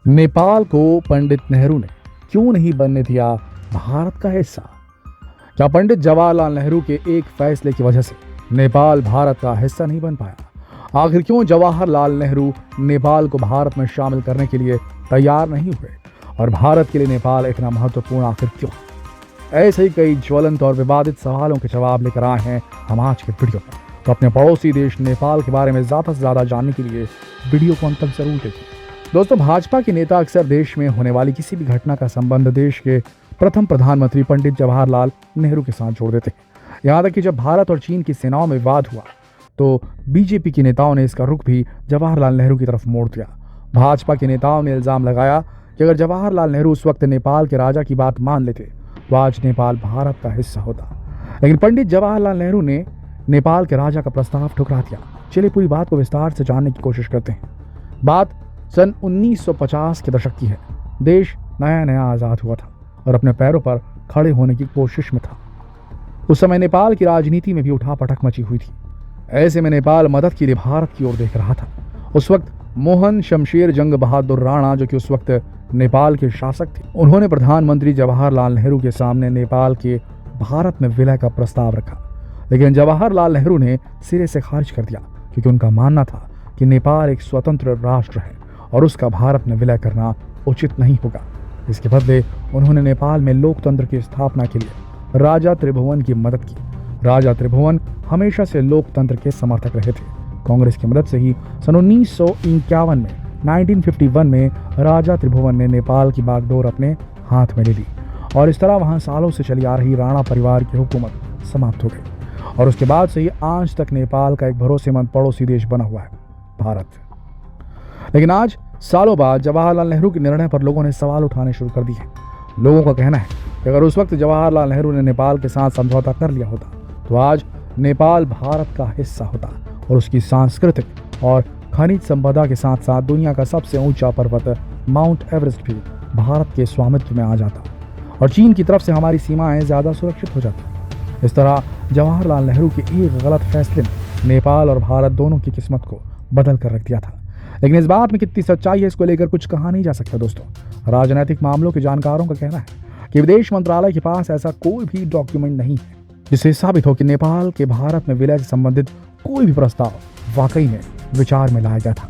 नेपाल को पंडित नेहरू ने क्यों नहीं बनने दिया भारत का हिस्सा? क्या पंडित जवाहरलाल नेहरू के एक फैसले की वजह से नेपाल भारत का हिस्सा नहीं बन पाया? आखिर क्यों जवाहरलाल नेहरू नेपाल को भारत में शामिल करने के लिए तैयार नहीं हुए और भारत के लिए नेपाल इतना महत्वपूर्ण आखिर क्यों? ऐसे ही कई ज्वलंत और विवादित सवालों के जवाब लेकर आए हैं हम आज के वीडियो में। तो अपने पड़ोसी देश नेपाल के बारे में ज्यादा से ज्यादा जानने के लिए वीडियो को अंत तक जरूर देखें। दोस्तों, भाजपा के नेता अक्सर देश में होने वाली किसी भी घटना का संबंध देश के प्रथम प्रधानमंत्री पंडित जवाहरलाल नेहरू के साथ जोड़ देते हैं। यहाँ तक कि जब भारत और चीन की सेनाओं में विवाद हुआ तो बीजेपी के नेताओं ने इसका रुख भी जवाहरलाल नेहरू की तरफ मोड़ दिया। भाजपा के नेताओं ने इल्जाम लगाया कि अगर जवाहरलाल नेहरू उस वक्त नेपाल के राजा की बात मान लेते तो आज नेपाल भारत का हिस्सा होता। लेकिन पंडित जवाहरलाल नेहरू ने नेपाल के राजा का प्रस्ताव ठुकरा दिया। चलिए पूरी बात को विस्तार से जानने की कोशिश करते हैं। बात सन 1950 के दशक की है। देश नया नया आजाद हुआ था और अपने पैरों पर खड़े होने की कोशिश में था। उस समय नेपाल की राजनीति में भी उठापटक मची हुई थी। ऐसे में नेपाल मदद के लिए भारत की ओर देख रहा था। उस वक्त मोहन शमशेर जंग बहादुर राणा, जो कि उस वक्त नेपाल के शासक थे, उन्होंने प्रधानमंत्री जवाहरलाल नेहरू के सामने नेपाल के भारत में विलय का प्रस्ताव रखा। लेकिन जवाहरलाल नेहरू ने सिरे से खारिज कर दिया, क्योंकि उनका मानना था कि नेपाल एक स्वतंत्र राष्ट्र है और उसका भारत में विलय करना उचित नहीं होगा। इसके बदले उन्होंने नेपाल में लोकतंत्र की स्थापना के लिए राजा त्रिभुवन की मदद की। राजा त्रिभुवन हमेशा से लोकतंत्र के समर्थक रहे थे। कांग्रेस की मदद से ही सन 1951 में 1951 में राजा त्रिभुवन ने नेपाल की बागडोर अपने हाथ में ले ली और इस तरह वहां सालों से चली आ रही राणा परिवार की हुकूमत समाप्त हो गई। और उसके बाद से ही आज तक नेपाल का एक भरोसेमंद पड़ोसी देश बना हुआ है भारत। लेकिन आज सालों बाद जवाहरलाल नेहरू के निर्णय पर लोगों ने सवाल उठाने शुरू कर दिए। लोगों का कहना है कि अगर उस वक्त जवाहरलाल नेहरू ने नेपाल के साथ समझौता कर लिया होता तो आज नेपाल भारत का हिस्सा होता और उसकी सांस्कृतिक और खनिज संपदा के साथ साथ दुनिया का सबसे ऊंचा पर्वत माउंट एवरेस्ट भी भारत के स्वामित्व में आ जाता और चीन की तरफ से हमारी सीमाएं ज्यादा सुरक्षित हो जाती। इस तरह जवाहरलाल नेहरू के एक गलत फैसले ने नेपाल और भारत दोनों की किस्मत को बदल कर रख दिया था। लेकिन इस बात में कितनी सच्चाई है, इसको लेकर कुछ कहा नहीं जा सकता। दोस्तों, राजनीतिक मामलों के जानकारों का कहना है कि विदेश मंत्रालय के पास ऐसा कोई भी डॉक्यूमेंट नहीं है जिससे साबित हो कि नेपाल के भारत में विलय से संबंधित कोई भी प्रस्ताव वाकई में विचार में लाया गया था।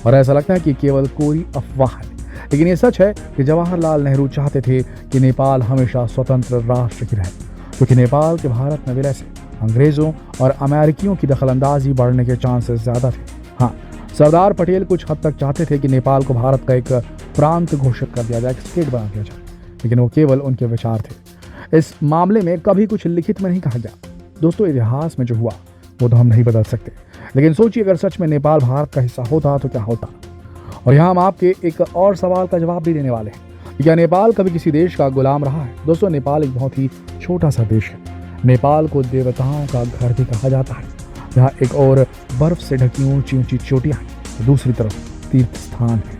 और ऐसा लगता है कि केवल कोई अफवाह है। लेकिन ये सच है कि जवाहरलाल नेहरू चाहते थे कि नेपाल हमेशा स्वतंत्र राष्ट्र की रहे, क्योंकि नेपाल के भारत में विलय से अंग्रेजों और अमेरिकियों की दखलंदाजी बढ़ने के चांसेस ज्यादा थे। हाँ, सरदार पटेल कुछ हद तक चाहते थे कि नेपाल को भारत का एक प्रांत घोषित कर दिया जाए, एक स्टेट बना दिया जाए, लेकिन वो केवल उनके विचार थे। इस मामले में कभी कुछ लिखित में नहीं कहा गया। दोस्तों, इतिहास में जो हुआ वो तो हम नहीं बदल सकते, लेकिन सोचिए अगर सच में नेपाल भारत का हिस्सा होता तो क्या होता। और यहाँ हम आपके एक और सवाल का जवाब भी देने वाले हैं। क्या नेपाल कभी किसी देश का गुलाम रहा है? दोस्तों, नेपाल एक बहुत ही छोटा सा देश है। नेपाल को देवताओं का घर भी कहा जाता है। यहाँ एक और बर्फ से ढकी ऊंची ऊंची चोटियां हैं, तो दूसरी तरफ तीर्थ स्थान है।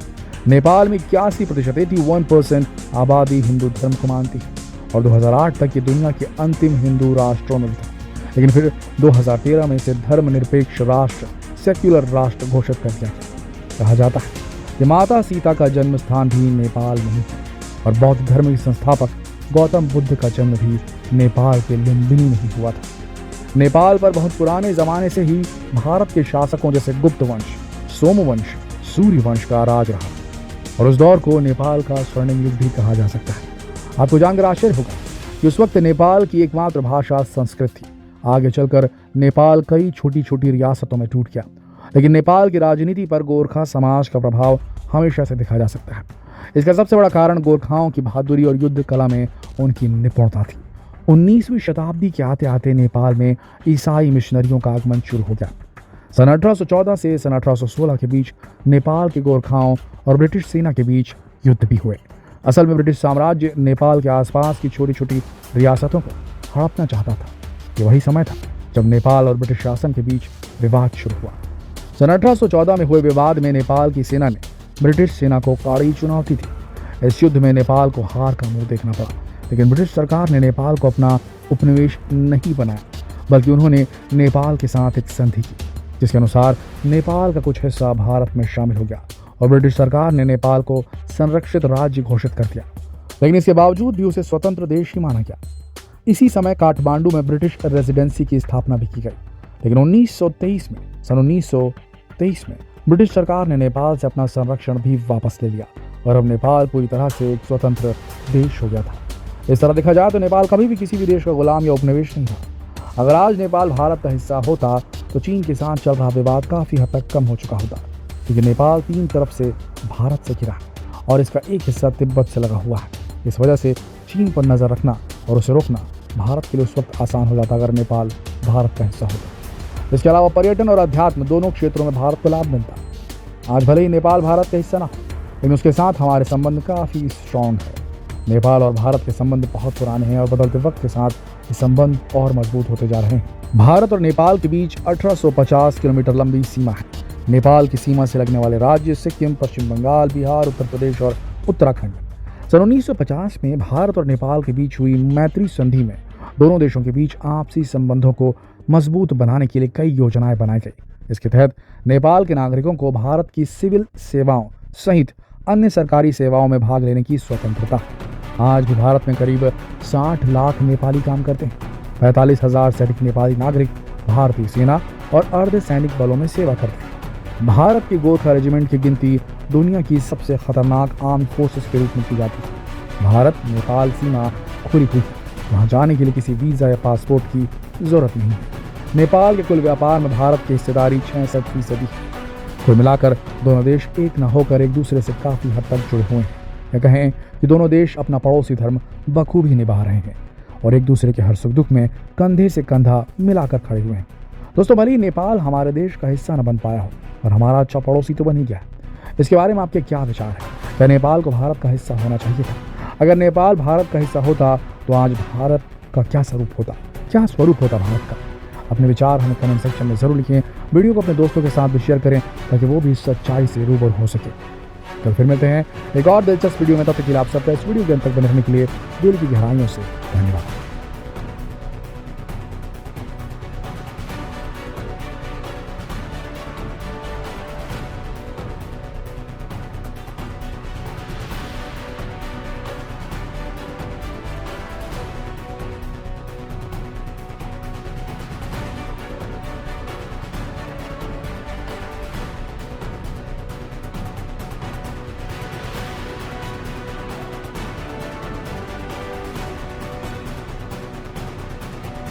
नेपाल में 81% 81% आबादी हिंदू धर्म को मानती है और 2008 तक ये दुनिया के अंतिम हिंदू राष्ट्रों में था। लेकिन फिर 2013 में इसे धर्मनिरपेक्ष राष्ट्र, सेक्युलर राष्ट्र घोषित कर दिया गया। कहा जाता है कि माता सीता का जन्म स्थान भी नेपाल में ही है और बौद्ध धर्म के संस्थापक गौतम बुद्ध का जन्म भी नेपाल के लुम्बिनी में ही हुआ था। नेपाल पर बहुत पुराने जमाने से ही भारत के शासकों जैसे गुप्त वंश, सोमवंश, सूर्य वंश का राज रहा और उस दौर को नेपाल का स्वर्णिम युग भी कहा जा सकता है। आपको जानकर आश्चर्य होगा कि उस वक्त नेपाल की एकमात्र भाषा संस्कृत थी। आगे चलकर नेपाल कई छोटी छोटी रियासतों में टूट गया। लेकिन नेपाल की राजनीति पर गोरखा समाज का प्रभाव हमेशा से देखा जा सकता है। इसका सबसे बड़ा कारण गोरखाओं की बहादुरी और युद्ध कला में उनकी निपुणता थी। 19वीं शताब्दी के आते आते नेपाल में ईसाई मिशनरियों का आगमन शुरू हो गया। सन 1814 से सन 1816 के बीच नेपाल के गोरखाओं और ब्रिटिश सेना के बीच युद्ध भी हुए। असल में ब्रिटिश साम्राज्य नेपाल के आसपास की छोटी छोटी रियासतों को हड़पना चाहता था। ये वही समय था जब नेपाल और ब्रिटिश शासन के बीच विवाद शुरू हुआ। सन 1814 में हुए विवाद में नेपाल की सेना ने ब्रिटिश सेना को कड़ी चुनौती दी। इस युद्ध में नेपाल को हार का मुंह देखना पड़ा। लेकिन ब्रिटिश सरकार ने नेपाल को अपना उपनिवेश नहीं बनाया, बल्कि उन्होंने नेपाल के साथ एक संधि की, जिसके अनुसार नेपाल का कुछ हिस्सा भारत में शामिल हो गया और ब्रिटिश सरकार ने नेपाल को संरक्षित राज्य घोषित कर दिया, लेकिन इसके बावजूद भी उसे स्वतंत्र देश ही माना गया। इसी समय काठमांडू में ब्रिटिश रेजिडेंसी की स्थापना भी की गई, लेकिन 1923 में ब्रिटिश सरकार ने नेपाल से अपना संरक्षण भी वापस ले लिया और अब नेपाल पूरी तरह से एक स्वतंत्र देश हो गया था। इस तरह देखा जाए तो नेपाल कभी भी किसी भी देश का गुलाम या उपनिवेश नहीं था। अगर आज नेपाल भारत का हिस्सा होता तो चीन के साथ चल रहा विवाद काफी हद तक कम हो चुका होता, क्योंकि नेपाल 3 तरफ से भारत से घिरा है और इसका एक हिस्सा तिब्बत से लगा हुआ है। इस वजह से चीन पर नजर रखना और उसे रोकना भारत के लिए उस वक्त आसान हो जाता अगर नेपाल भारत का हिस्सा होता। इसके अलावा पर्यटन और अध्यात्म दोनों क्षेत्रों में भारत को लाभ मिलता। आज भले ही नेपाल भारत का हिस्सा ना हो, लेकिन उसके साथ हमारे संबंध काफ़ी स्ट्रॉन्ग है। नेपाल और भारत के संबंध बहुत पुराने हैं और बदलते वक्त के साथ ये संबंध और मजबूत होते जा रहे हैं। भारत और नेपाल के बीच 1850 किलोमीटर लंबी सीमा है। नेपाल की सीमा से लगने वाले राज्य सिक्किम, पश्चिम बंगाल, बिहार, उत्तर प्रदेश और उत्तराखंड। सन 1950 में भारत और नेपाल के बीच हुई मैत्री संधि में दोनों देशों के बीच आपसी संबंधों को मजबूत बनाने के लिए कई योजनाएं बनाई गई। इसके तहत नेपाल के नागरिकों को भारत की सिविल सेवाओं सहित अन्य सरकारी सेवाओं में भाग लेने की स्वतंत्रता। आज भी भारत में करीब 60 लाख नेपाली काम करते हैं। 45,000 से अधिक नेपाली नागरिक भारतीय सेना और अर्धसैनिक बलों में सेवा करते हैं। भारत की गोरखा रेजिमेंट की गिनती दुनिया की सबसे खतरनाक आर्म्ड फोर्सेस के रूप में की जाती है। भारत नेपाल सीमा खुली हुई है, वहाँ जाने के लिए किसी वीज़ा या पासपोर्ट की जरूरत नहीं है। नेपाल के कुल व्यापार में भारत की हिस्सेदारी 66% है। कुल मिलाकर दोनों देश एक न होकर एक दूसरे से काफ़ी हद तक जुड़े हुए हैं। या कहें कि दोनों देश अपना पड़ोसी धर्म बखूबी निभा रहे हैं और एक दूसरे के हर सुख दुख में कंधे से कंधा मिलाकर खड़े हुए हैं। दोस्तों, भले ही नेपाल हमारे देश का हिस्सा न बन पाया हो और हमारा अच्छा पड़ोसी तो बन ही गया। इसके बारे में आपके क्या विचार है? क्या नेपाल को भारत का हिस्सा होना चाहिए था? अगर नेपाल भारत का हिस्सा होता तो आज भारत का क्या स्वरूप होता? क्या स्वरूप होता भारत का? अपने विचार हमें कमेंट सेक्शन में जरूर लिखें। वीडियो को अपने दोस्तों के साथ भी शेयर करें ताकि वो भी सच्चाई से रूबरू हो सके। कल फिर मिलते हैं एक और दिलचस्प वीडियो में। तब तक के लिए आप सबका इस वीडियो के अंत तक बने रहने के लिए दिल की गहराइयों से धन्यवाद।